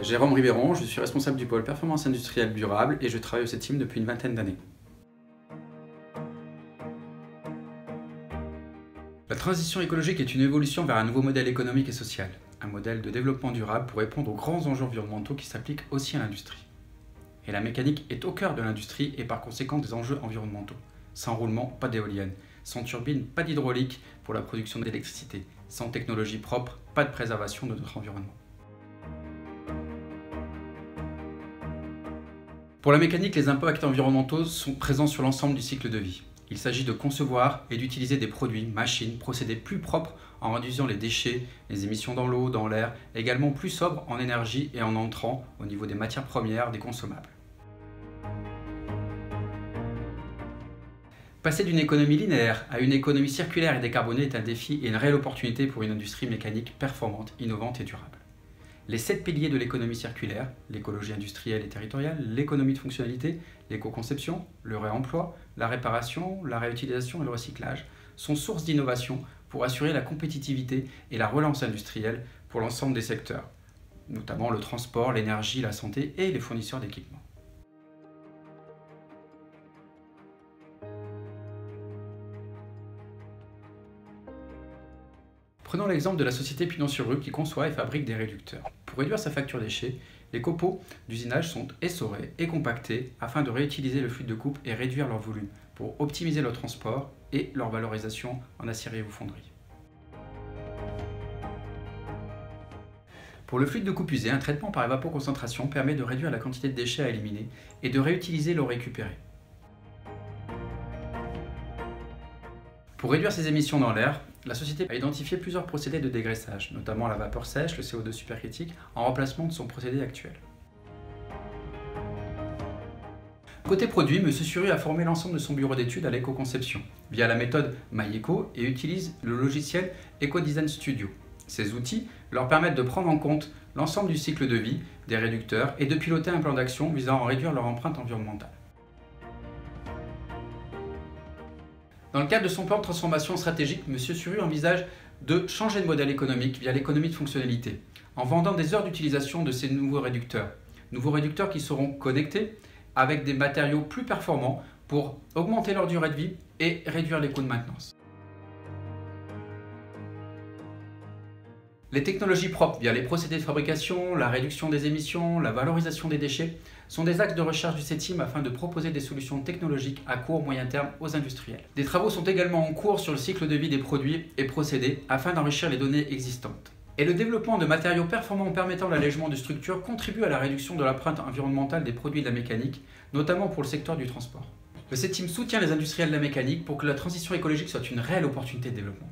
Jérôme Ribéron, je suis responsable du pôle performance industrielle durable et je travaille au CETIM depuis une vingtaine d'années. La transition écologique est une évolution vers un nouveau modèle économique et social, un modèle de développement durable pour répondre aux grands enjeux environnementaux qui s'appliquent aussi à l'industrie. Et la mécanique est au cœur de l'industrie et par conséquent des enjeux environnementaux. Sans roulement, pas d'éoliennes. Sans turbine, pas d'hydraulique pour la production d'électricité. Sans technologie propre, pas de préservation de notre environnement. Pour la mécanique, les impacts environnementaux sont présents sur l'ensemble du cycle de vie. Il s'agit de concevoir et d'utiliser des produits, machines, procédés plus propres en réduisant les déchets, les émissions dans l'eau, dans l'air, également plus sobres en énergie et en entrant au niveau des matières premières, des consommables. Passer d'une économie linéaire à une économie circulaire et décarbonée est un défi et une réelle opportunité pour une industrie mécanique performante, innovante et durable. Les 7 piliers de l'économie circulaire, l'écologie industrielle et territoriale, l'économie de fonctionnalité, l'éco-conception, le réemploi, la réparation, la réutilisation et le recyclage, sont source d'innovation pour assurer la compétitivité et la relance industrielle pour l'ensemble des secteurs, notamment le transport, l'énergie, la santé et les fournisseurs d'équipements. Prenons l'exemple de la société Pignon-sur-Rue qui conçoit et fabrique des réducteurs. Pour réduire sa facture déchets, les copeaux d'usinage sont essorés et compactés afin de réutiliser le fluide de coupe et réduire leur volume pour optimiser leur transport et leur valorisation en aciérie ou fonderie. Pour le fluide de coupe usé, un traitement par évapoconcentration permet de réduire la quantité de déchets à éliminer et de réutiliser l'eau récupérée. Pour réduire ses émissions dans l'air, la société a identifié plusieurs procédés de dégraissage, notamment la vapeur sèche, le CO2 supercritique, en remplacement de son procédé actuel. Côté produit, M. Suru a formé l'ensemble de son bureau d'études à l'éco-conception, via la méthode MyEco et utilise le logiciel EcoDesign Studio. Ces outils leur permettent de prendre en compte l'ensemble du cycle de vie des réducteurs et de piloter un plan d'action visant à réduire leur empreinte environnementale. Dans le cadre de son plan de transformation stratégique, M. Suru envisage de changer de modèle économique via l'économie de fonctionnalité, en vendant des heures d'utilisation de ces nouveaux réducteurs. Nouveaux réducteurs qui seront connectés avec des matériaux plus performants pour augmenter leur durée de vie et réduire les coûts de maintenance. Les technologies propres via les procédés de fabrication, la réduction des émissions, la valorisation des déchets sont des axes de recherche du CETIM afin de proposer des solutions technologiques à court et moyen terme aux industriels. Des travaux sont également en cours sur le cycle de vie des produits et procédés afin d'enrichir les données existantes. Et le développement de matériaux performants permettant l'allègement de structures contribue à la réduction de l'empreinte environnementale des produits de la mécanique, notamment pour le secteur du transport. Le CETIM soutient les industriels de la mécanique pour que la transition écologique soit une réelle opportunité de développement.